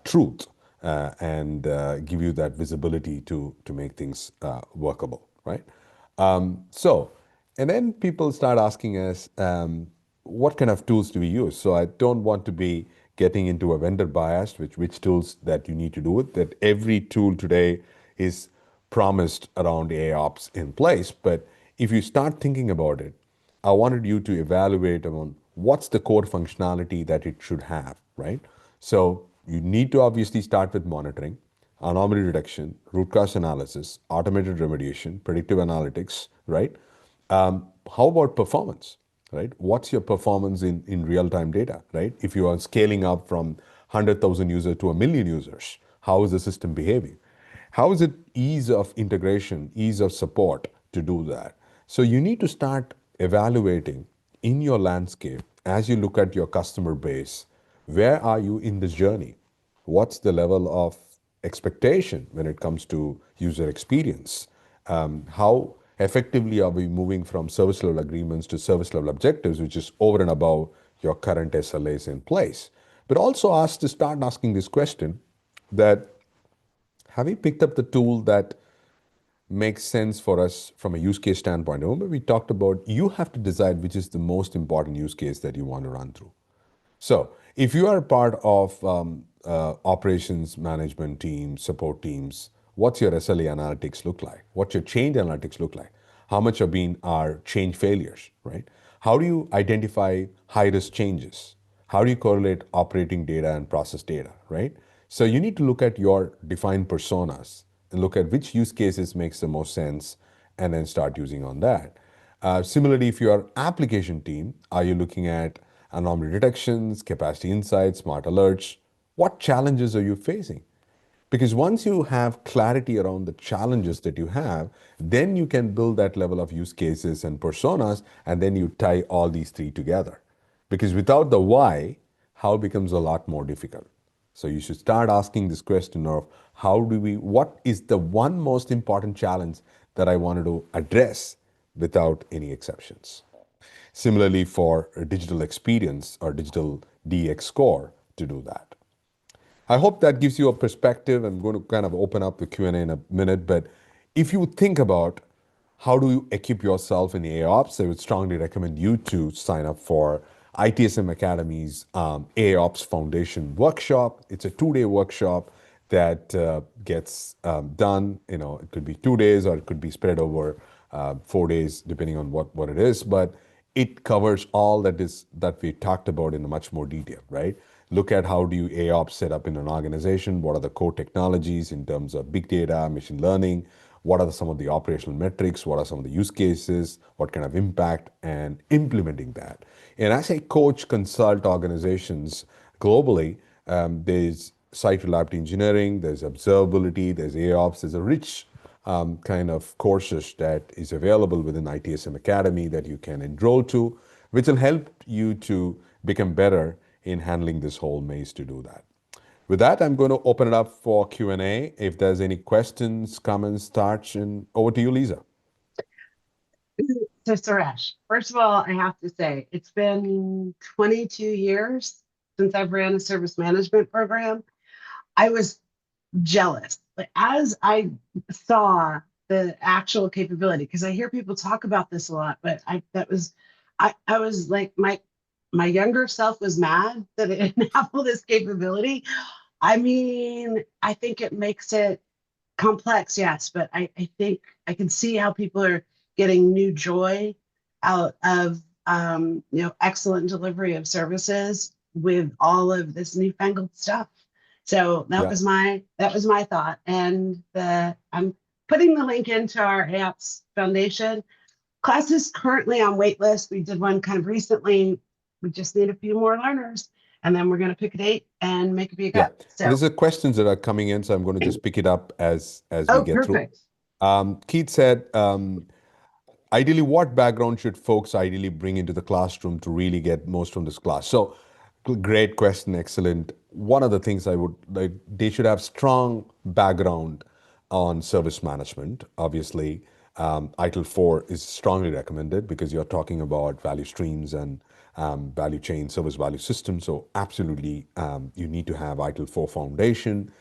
truth and give you that visibility to make things workable, right? So, and then people start asking us, what kind of tools do we use? So I don't want to be getting into a vendor bias, which tools that you need to do it, that every tool today is promised around AIOps in place. But if you start thinking about it, I wanted you to evaluate on what's the core functionality that it should have, right? So you need to obviously start with monitoring. anomaly detection, root cause analysis, automated remediation, predictive analytics, right? How about performance, right? What's your performance in real-time data, right? If you are scaling up from 100,000 users to a million users, how is the system behaving? How is it ease of integration, ease of support to do that? So you need to start evaluating in your landscape as you look at your customer base, where are you in this journey? What's the level of expectation when it comes to user experience? How effectively are we moving from service level agreements to service level objectives, which is over and above your current SLAs in place? But also ask to start asking this question that have we picked up the tool that makes sense for us from a use case standpoint? Remember, we talked about you have to decide which is the most important use case that you want to run through. So, if you are a part of operations management teams, support teams, what's your SLA analytics look like? What's your change analytics look like? How much have been our change failures, right? How do you identify high risk changes? How do you correlate operating data and process data, right? So you need to look at your defined personas and look at which use cases makes the most sense and then start using on that. Similarly, if you're application team, are you looking at anomaly detections, capacity insights, smart alerts? What challenges are you facing? Because once you have clarity around the challenges that you have, then you can build that level of use cases and personas, and then you tie all these three together. Because without the why, how becomes a lot more difficult. So you should start asking this question of what is the one most important challenge that I wanted to address without any exceptions. Similarly, for a digital experience or digital DX score to do that. I hope that gives you a perspective. I'm going to kind of open up the Q&A in a minute, but if you think about how do you equip yourself in the AIOps, I would strongly recommend you to sign up for ITSM Academy's AIOps Foundation workshop. It's a 2-day workshop that gets done. You know, it could be 2 days or it could be spread over 4 days, depending on what it is. But it covers all that we talked about in much more detail, right? Look at how do you AIOps set up in an organization? What are the core technologies in terms of big data, machine learning? What are some of the operational metrics? What are some of the use cases? What kind of impact and implementing that? And as I coach, consult organizations globally, there's site reliability engineering, there's observability, there's AIOps, there's a rich kind of courses that is available within ITSM Academy that you can enroll to, which will help you to become better in handling this whole maze to do that. With that, I'm going to open it up for Q&A. If there's any questions, comments, thoughts, and over to you, Lisa. So Suresh, first of all, I have to say it's been 22 years since I've ran a service management program. I was jealous. Like as I saw the actual capability, because I hear people talk about this a lot, but I was like my younger self was mad that it didn't have all this capability. I mean, I think it makes it complex, yes, but I think I can see how people are getting new joy out of excellent delivery of services with all of this newfangled stuff. So Yeah. that was my thought. And I'm putting the link into our AIOps Foundation. Class is currently on wait list. We did one kind of recently. We just need a few more learners, and then we're going to pick a date and make it be a Yeah. go. And So, there's a questions that are coming in, so I'm going to just pick it up as we oh, get through. perfect. Keith said, ideally, what background should folks ideally bring into the classroom to really get most from this class? So, great question, excellent. One of the things I would like, they should have strong background on service management. Obviously, ITIL 4 is strongly recommended because you're talking about value streams and value chain, service value systems. So, absolutely, you need to have ITIL 4 foundation.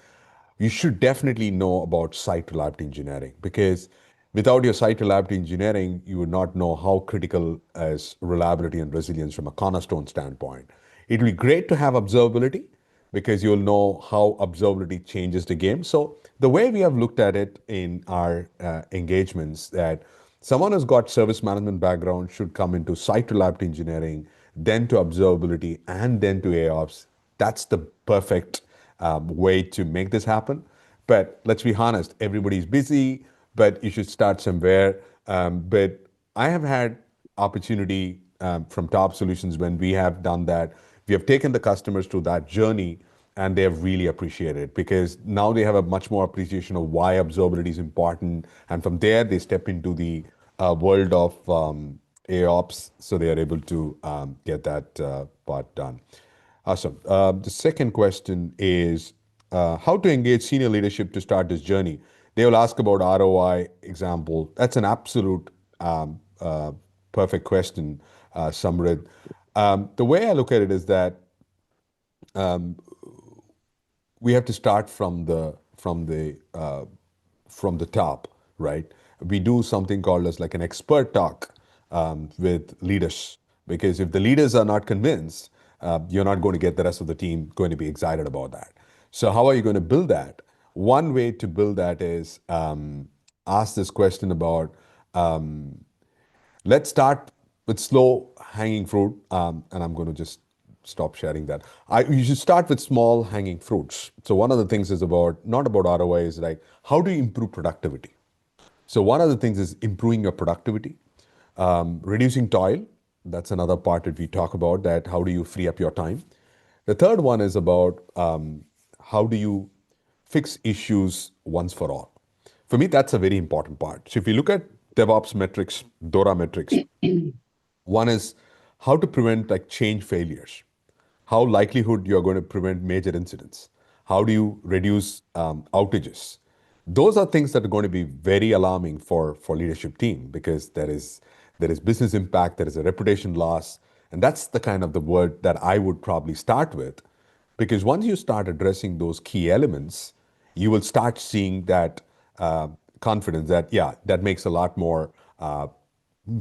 You should definitely know about site reliability engineering because without your site reliability engineering, you would not know how critical is reliability and resilience from a cornerstone standpoint. It will be great to have observability because you'll know how observability changes the game. So the way we have looked at it in our engagements that someone who's got service management background should come into site reliability engineering, then to observability, and then to AIOps. That's the perfect way to make this happen. But let's be honest, everybody's busy, but you should start somewhere. But I have had opportunity from Top Solutions when we have done that. We have taken the customers through that journey and they have really appreciated it because now they have a much more appreciation of why observability is important. And from there, they step into the world of AIOps, so they are able to get that part done. Awesome. The second question is how to engage senior leadership to start this journey. They will ask about ROI example. That's an absolute perfect question, Samrid. The way I look at it is that we have to start from the top, right? We do something called as like an expert talk with leaders, because if the leaders are not convinced, you're not going to get the rest of the team going to be excited about that. So how are you going to build that? One way to build that is ask this question about let's start with slow hanging fruit, and I'm going to just stop sharing that. You should start with small hanging fruits. So one of the things is about not about ROI, is like how do you improve productivity? So one of the things is improving your productivity, reducing toil. That's another part that we talk about. That how do you free up your time? The third one is about how do you fix issues once for all. For me, that's a very important part. So if you look at DevOps metrics, DORA metrics, one is how to prevent like change failures, how likelihood you're going to prevent major incidents, how do you reduce outages. Those are things that are going to be very alarming for leadership team, because there is business impact, there is a reputation loss, and that's the kind of the word that I would probably start with, because once you start addressing those key elements, you will start seeing that confidence that, yeah, that makes a lot more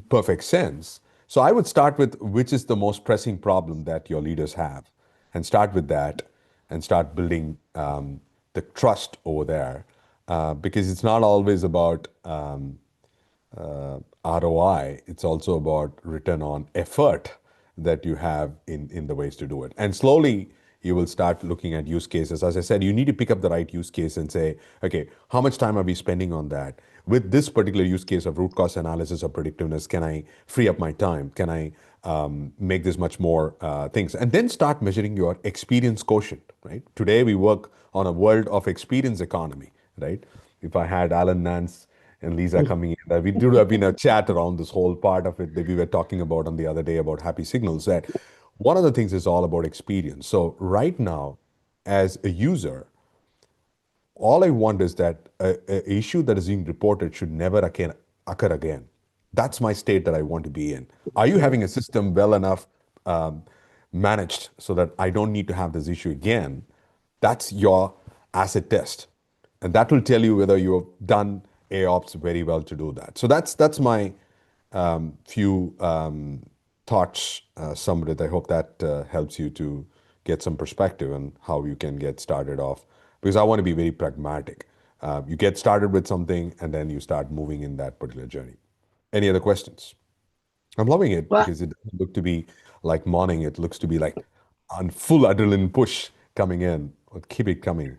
perfect sense. So I would start with which is the most pressing problem that your leaders have, and start with that, and start building the trust over there, because it's not always about ROI. It's also about return on effort that you have in the ways to do it. And slowly you will start looking at use cases. As I said, you need to pick up the right use case and say, okay, how much time are we spending on that? With this particular use case of root cause analysis or predictiveness, can I free up my time? Can I make this much more things? And then start measuring your experience quotient, right? Today we work on a world of experience economy, right? If I had Alan Nance and Lisa coming in, we do have been a chat around this whole part of it that we were talking about on the other day about happy signals, that one of the things is all about experience. So right now, as a user, all I want is that a issue that is being reported should never occur again. That's my state that I want to be in. Are you having a system well enough um, managed so that I don't need to have this issue again? That's your asset test, and that will tell you whether you have done AOps very well to do that. So that's my few thoughts, Samrit. I hope that helps you to get some perspective on how you can get started off, because I want to be very pragmatic. You get started with something and then you start moving in that particular journey. Any other questions? I'm loving it Well, because it doesn't look to be like morning. It looks to be like on full adrenaline push coming in. Keep it coming.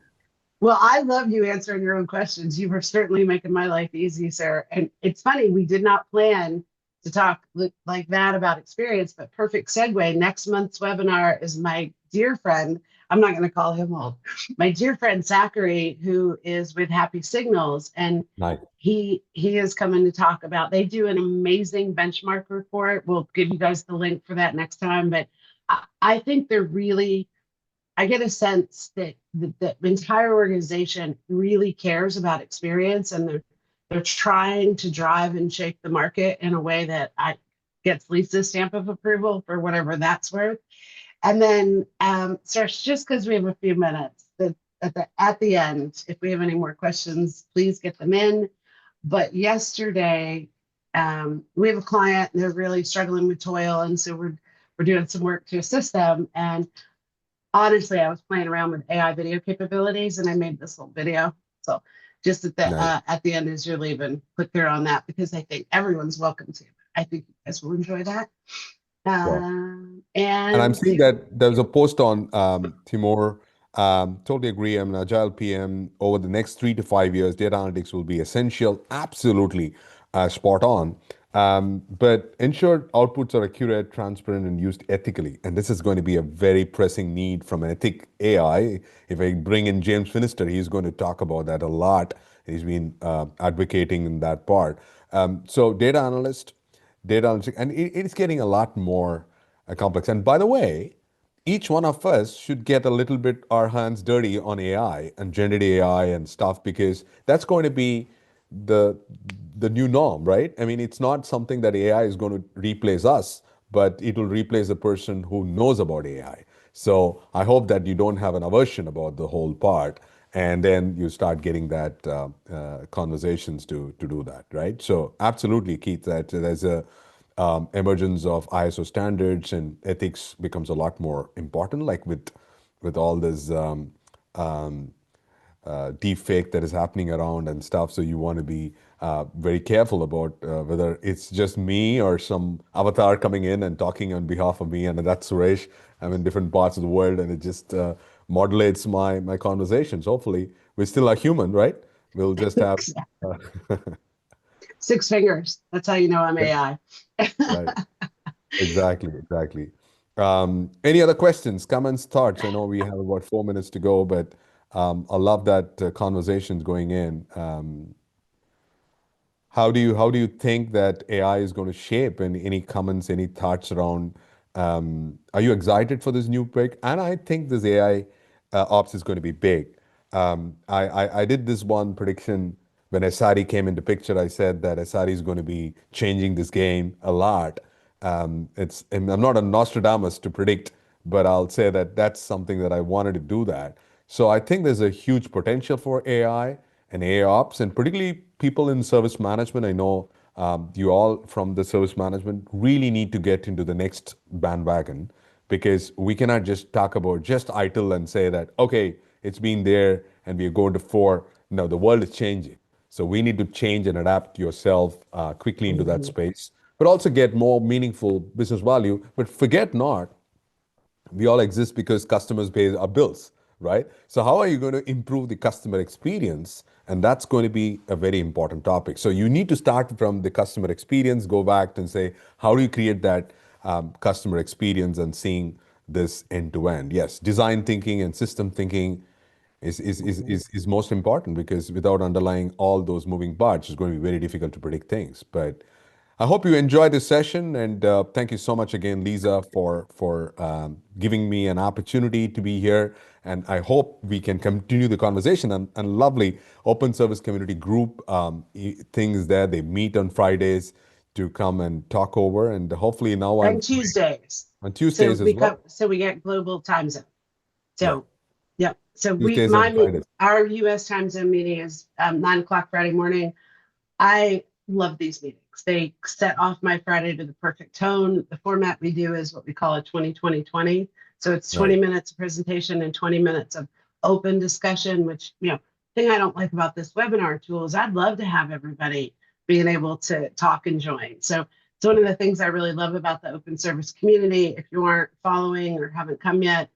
Well, I love you answering your own questions. You were certainly making my life easy, sir. And it's funny, we did not plan to talk like that about experience, but perfect segue. Next month's webinar is my dear friend. I'm not going to call him old. My dear friend Zachary, who is with Happy Signals, and Nice. he is coming to talk about. They do an amazing benchmark report. We'll give you guys the link for that next time. But I think they're really, I get a sense that the entire organization really cares about experience, and they're trying to drive and shape the market in a way that I gets Lisa's stamp of approval for whatever that's worth. And then, Suresh, just because we have a few minutes, at the end, if we have any more questions, please get them in. But yesterday, we have a client and they're really struggling with toil, and so we're doing some work to assist them. And honestly, I was playing around with AI video capabilities, and I made this little video. So just Nice. at the end as you're leaving, click there on that, because I think everyone's welcome to. I think you guys will enjoy that. Sure. And I'm And seeing that there's a post on Timur. Totally agree. I'm an agile PM. Over the next 3 to 5 years, data analytics will be essential. Absolutely spot on. But ensure outputs are accurate, transparent, and used ethically. And this is going to be a very pressing need from an ethic AI. If I bring in James Finister, he's going to talk about that a lot. He's been advocating in that part. So data analytics, and it's getting a lot more complex. And by the way, each one of us should get a little bit our hands dirty on AI and generative AI and stuff because that's going to be the the new norm, right? I mean, it's not something that AI is going to replace us, but it will replace the person who knows about AI. So I hope that you don't have an aversion about the whole part, and then you start getting that conversations to do that, right? So absolutely, Keith, that there's a emergence of ISO standards and ethics becomes a lot more important, like with all this um, deep fake that is happening around and stuff. So you want to be very careful about whether it's just me or some avatar coming in and talking on behalf of me, and that's Suresh. I'm in different parts of the world, and it just modulates my conversations. Hopefully, we still are human, right? We'll just have uh, 6 fingers. That's how you know I'm AI. right. Exactly, exactly. Any other questions, comments, thoughts? I know we have about 4 minutes to go, but I love that conversation's going in. How do you think that AI is going to shape? And any comments, any thoughts around? Are you excited for this new break? And I think this AI ops is going to be big. I did this one prediction when SRE came into picture. I said that SRE is going to be changing this game a lot. And I'm not a Nostradamus to predict, but I'll say that that's something that I wanted to do that. So I think there's a huge potential for AI and AIOps, and particularly people in service management. I know you all from the service management really need to get into the next bandwagon because we cannot just talk about just ITIL and say that, okay, it's been there and we are going to four. No, the world is changing. So we need to change and adapt yourself quickly into that Mhm. space, but also get more meaningful business value. But forget not, we all exist because customers pay our bills, right? So how are you going to improve the customer experience? And that's going to be a very important topic. So you need to start from the customer experience, go back and say, how do you create that customer experience and seeing this end to end? Yes, design thinking and system thinking is most important because without underlying all those moving parts, it's going to be very difficult to predict things. But I hope you enjoyed this session, and thank you so much again, Lisa, for giving me an opportunity to be here. And I hope we can continue the conversation. And lovely open service community group things there. They meet on Fridays to come and talk over, and hopefully now And Tuesdays. on So Tuesdays as well. we get global time zone. Yeah, So yeah. So Tuesdays and Fridays. our US time zone meeting is 9 o'clock Friday morning. I love these meetings. They set off my Friday to the perfect tone. The format we do is what we call a 20-20-20. So it's 20 Right, minutes of presentation and 20 minutes of open discussion, which, thing I don't like about this webinar tool is I'd love to have everybody being able to talk and join. So it's one of the things I really love about the open service community. If you aren't following or haven't come yet,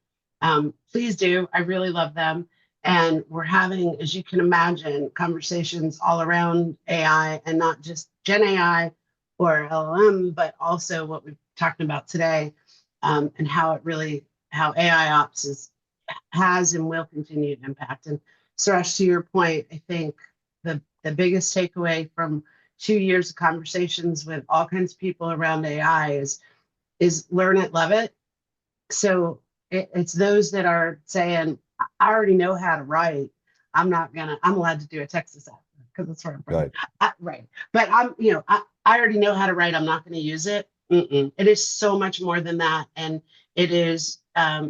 please do. I really love them. And we're having, as you can imagine, conversations all around AI and not just Gen AI or LLM, but also what we've talked about today, and how AI ops has and will continue to impact. And Suresh, to your point, I think the biggest takeaway from 2 years of conversations with all kinds of people around AI is learn it, love it. So it's those that are saying, I already know how to write. I'm allowed to do a Texas accent because it's where I'm from. right, Right. But I already know how to write. I'm not going to use it. Mm-mm. It is so much more than that. And it is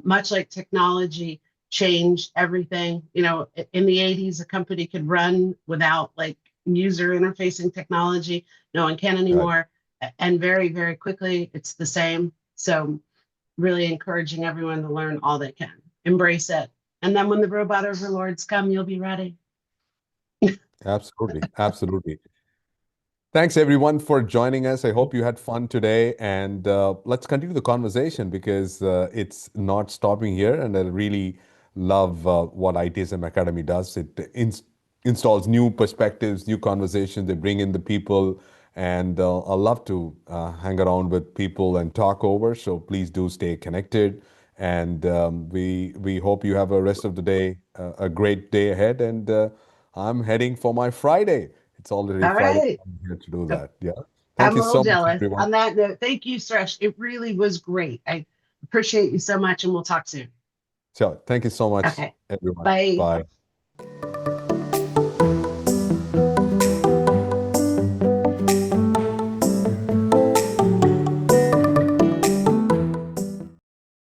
much like technology changed everything. In the 80s, a company could run without like user interfacing technology. No one can right. anymore. And very, very quickly, it's the same. So really encouraging everyone to learn all they can, embrace it. And then when the robot overlords come, you'll be ready. Absolutely, absolutely. Thanks everyone for joining us. I hope you had fun today, and let's continue the conversation because it's not stopping here. And I really love what ITSM Academy does. It installs new perspectives, new conversations. They bring in the people, and I love to hang around with people and talk over. So please do stay connected. And we hope you have a rest of the day, a great day ahead. And I'm heading for my Friday. It's already All Friday. right. I'm here to do that. Yeah. Thank I'm you a little so much, jealous. everyone. On that note, thank you, Suresh. It really was great. I appreciate you so much, and we'll talk soon. So thank you so much, Okay. everyone. Bye. Bye.